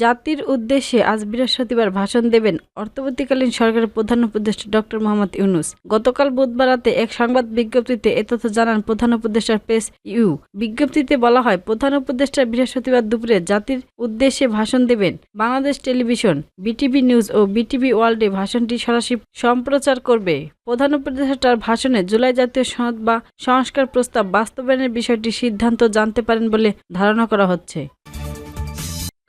জাতির উদ্দেশ্যে আজ বৃহস্পতিবার ভাষণ দেবেন অন্তর্বর্তীকালীন সরকারের প্রধান উপদেষ্টা ডক্টর মোহাম্মদ ইউনূস। গতকাল বুধবার রাতে এক সংবাদ বিজ্ঞপ্তিতে এ তথ্য জানান প্রধান উপদেষ্টার প্রেস বিজ্ঞপ্তিতে বলা হয়, প্রধান উপদেষ্টা বৃহস্পতিবার দুপুরে জাতির উদ্দেশ্যে ভাষণ দেবেন। বাংলাদেশ টেলিভিশন, বিটিভি নিউজ ও বিটিভি ওয়ার্ল্ডে ভাষণটি সরাসরি সম্প্রচার করবে। প্রধান উপদেষ্টার ভাষণে জুলাই জাতীয় সনদ বা সংস্কার প্রস্তাব বাস্তবায়নের বিষয়টি সিদ্ধান্ত জানতে পারেন বলে ধারণা করা হচ্ছে।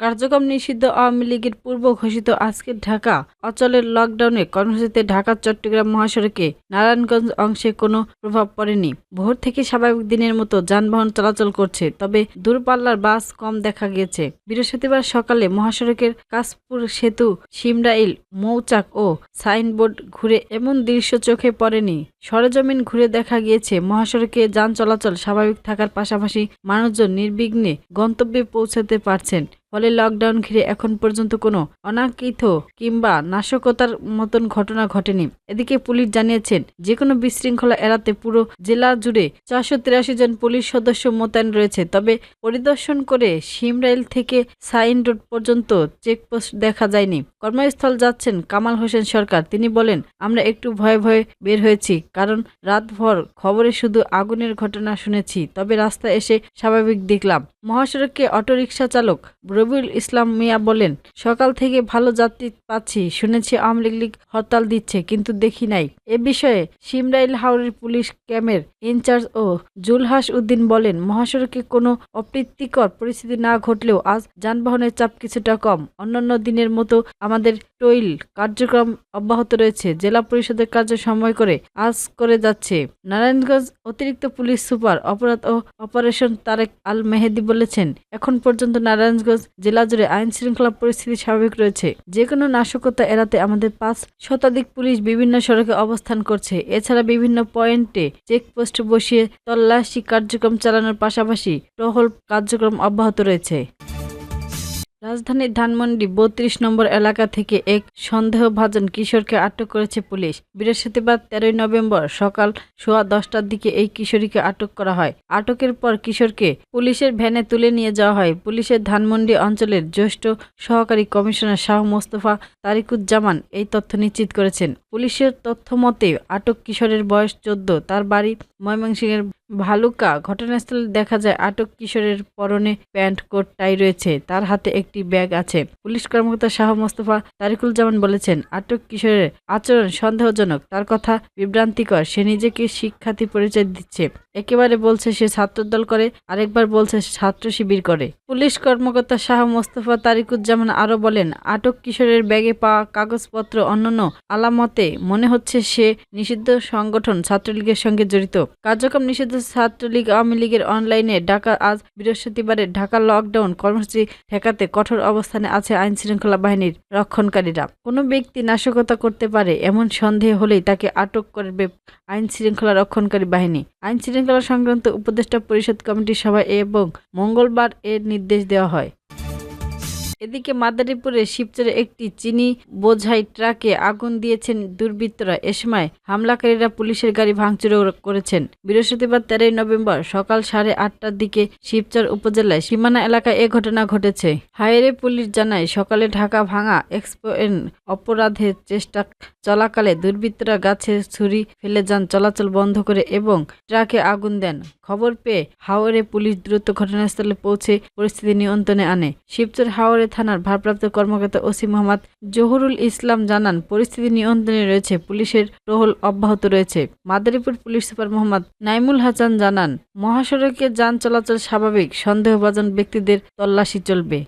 কার্যক্রম নিষিদ্ধ আওয়ামী লীগের পূর্ব ঘোষিত আজকের ঢাকা অচলের লকডাউনের কর্মসূচিতে ঢাকা-চট্টগ্রাম মহাসড়কে নারায়ণগঞ্জ অংশে কোনো প্রভাব পড়েনি। ভোর থেকে স্বাভাবিক দিনের মতো যানবাহন চলাচল করছে, তবে দূরপাল্লার বাস কম দেখা গিয়েছে। বৃহস্পতিবার সকালে মহাসড়কের কাশপুর সেতু, শিমরাইল, মৌচাক ও সাইনবোর্ড ঘুরে এমন দৃশ্য চোখে পড়েনি। সরেজমিন ঘুরে দেখা গিয়েছে মহাসড়কে যান চলাচল স্বাভাবিক থাকার পাশাপাশি মানুষজন নির্বিঘ্নে গন্তব্যে পৌঁছাতে পারছেন। ফলে লকডাউন ঘিরে এখন পর্যন্ত কোনো অনাকাঙ্ক্ষিত কিংবা নাশকতার মতন ঘটনা ঘটেনি। এদিকে পুলিশ জানিয়েছেন, যে কোনো বিশৃঙ্খলা এড়াতে পুরো জেলা জুড়ে 483 জন পুলিশ সদস্য মোতায়েন রয়েছে। তবে পরিদর্শন করে শিমরাইল থেকে সাইন রোড পর্যন্ত চেকপোস্ট দেখা যায়নি। কর্মস্থল যাচ্ছেন কামাল হোসেন সরকার। তিনি বলেন, আমরা একটু ভয়ে ভয়ে বের হয়েছি, কারণ রাতভর খবরে শুধু আগুনের ঘটনা শুনেছি, তবে রাস্তায় এসে স্বাভাবিক দেখলাম। মহাসড়কে অটোরিকশা চালক রবিউল ইসলাম মিয়া বলেন, সকাল থেকে ভালো যাত্রী পাচ্ছি, শুনেছি আওয়ামী লীগ হরতাল দিচ্ছে, কিন্তু দেখি নাই। এ বিষয়ে শিমরাইল হাওরের পুলিশ ক্যাম্পের ইনচার্জ ও জুলহাস উদ্দিন বলেন, মহাসড়কে কোনো অপ্রীতিকর পরিস্থিতি না ঘটলেও আজ যানবাহনের চাপ কিছুটা কম। অন্যান্য দিনের মতো আমাদের টোইল কার্যক্রম অব্যাহত রয়েছে। জেলা পরিষদের কার্য সময় করে আজ করে যাচ্ছে। নারায়ণগঞ্জ অতিরিক্ত পুলিশ সুপার অপরাধ ও অপারেশন তারেক আল মেহেদি বলেছেন, এখন পর্যন্ত নারায়ণগঞ্জ জেলা জুড়ে আইন শৃঙ্খলা পরিস্থিতি স্বাভাবিক রয়েছে। যে কোনো নাশকতা এড়াতে আমাদের 5 শতাধিক পুলিশ বিভিন্ন সড়কে অবস্থান করছে। এছাড়া বিভিন্ন পয়েন্টে চেকপোস্ট বসিয়ে তল্লাশি কার্যক্রম চালানোর পাশাপাশি টহল কার্যক্রম অব্যাহত রয়েছে। রাজধানীর ধানমন্ডি 32 নম্বর এলাকা থেকে এক সন্দেহভাজন কিশোরকে আটক করেছে পুলিশ। বৃহস্পতিবার 13 নভেম্বর সকাল 10:15টার দিকে এই কিশোরীকে আটক করা হয়। আটকের পর কিশোরকে পুলিশের ভ্যানে তুলে নিয়ে যাওয়া হয়। পুলিশের ধানমন্ডি অঞ্চলের জ্যেষ্ঠ সহকারী কমিশনার শাহ মোস্তফা তারিকুজ্জামান এই তথ্য নিশ্চিত করেছেন। পুলিশের তথ্য মতে আটক কিশোরের বয়স 14। তার বাড়ি ময়মনসিংহের ভালুকা। ঘটনাস্থলে দেখা যায় আটক কিশোরের পরনে প্যান্ট, কোট, টাই রয়েছে। তার হাতে একটি ব্যাগ আছে। পুলিশ কর্মকর্তা শাহ মোস্তফা তারিকুজ্জামান বলেছেন, আটক কিশোরের আচরণ সন্দেহজনক, তার কথা বিভ্রান্তিকর। সে নিজেকে শিক্ষার্থী পরিচয় দিচ্ছে। একেবারে বলছে সে ছাত্রদল করে, আরেকবার বলছে ছাত্র শিবির করে। পুলিশ কর্মকর্তা শাহ মোস্তফা তারিকুজ্জামান আরও বলেন, আটক কিশোরের ব্যাগে পাওয়া কাগজপত্র অন্যান্য আলামতে মনে হচ্ছে সে নিষিদ্ধ সংগঠন ছাত্রলীগের সঙ্গে জড়িত। কার্যক্রম নিষিদ্ধ ছাত্রলীগ আওয়ামী লীগের অনলাইনে ডাকা আজ বৃহস্পতিবারের ঢাকা লকডাউন কর্মসূচি ঠেকাতে কঠোর অবস্থানে আছে আইন শৃঙ্খলা বাহিনীর রক্ষণকারীরা। কোনো ব্যক্তি নাশকতা করতে পারে এমন সন্দেহ হলেই তাকে আটক করবে আইন শৃঙ্খলা রক্ষণকারী বাহিনী। আইন শৃঙ্খলা সংক্রান্ত উপদেষ্টা পরিষদ কমিটির সভায় এবং মঙ্গলবার এর নির্দেশ দেওয়া হয়। এদিকে মাদারীপুরের শিবচরে একটি চিনি বোঝাই ট্রাকে আগুন দিয়েছেন দুর্বৃত্তরা। এ সময় হামলাকারীরা পুলিশের গাড়ি ভাঙচুর করেছেন। বৃহস্পতিবার 13 নভেম্বর সকাল 8:30টার দিকে শিবচর উপজেলায় সীমানা এলাকায় এ ঘটনা ঘটেছে। হাইওয়ে পুলিশ জানায়, সকালে ঢাকা ভাঙা এক্সপ্রেস অপরাধের চেষ্টা চলাকালে দুর্বৃত্তরা গাছে ছুরি ফেলে যান চলাচল বন্ধ করে এবং ট্রাকে আগুন দেন। খবর পেয়ে হাওরে পুলিশ দ্রুত ঘটনাস্থলে পৌঁছে পরিস্থিতি নিয়ন্ত্রণে আনে। শিবচর হাওরে থানার ভারপ্রাপ্ত কর্মকর্তা ওসি মোহাম্মদ জহুরুল ইসলাম জানান, পরিস্থিতি নিয়ন্ত্রণে রয়েছে, পুলিশের টহল অব্যাহত রয়েছে। মাদারীপুর পুলিশ সুপার মোহাম্মদ নাইমুল হাসান জানান, মহাসড়কে যান চলাচল স্বাভাবিক, সন্দেহভাজন ব্যক্তিদের তল্লাশি চলবে।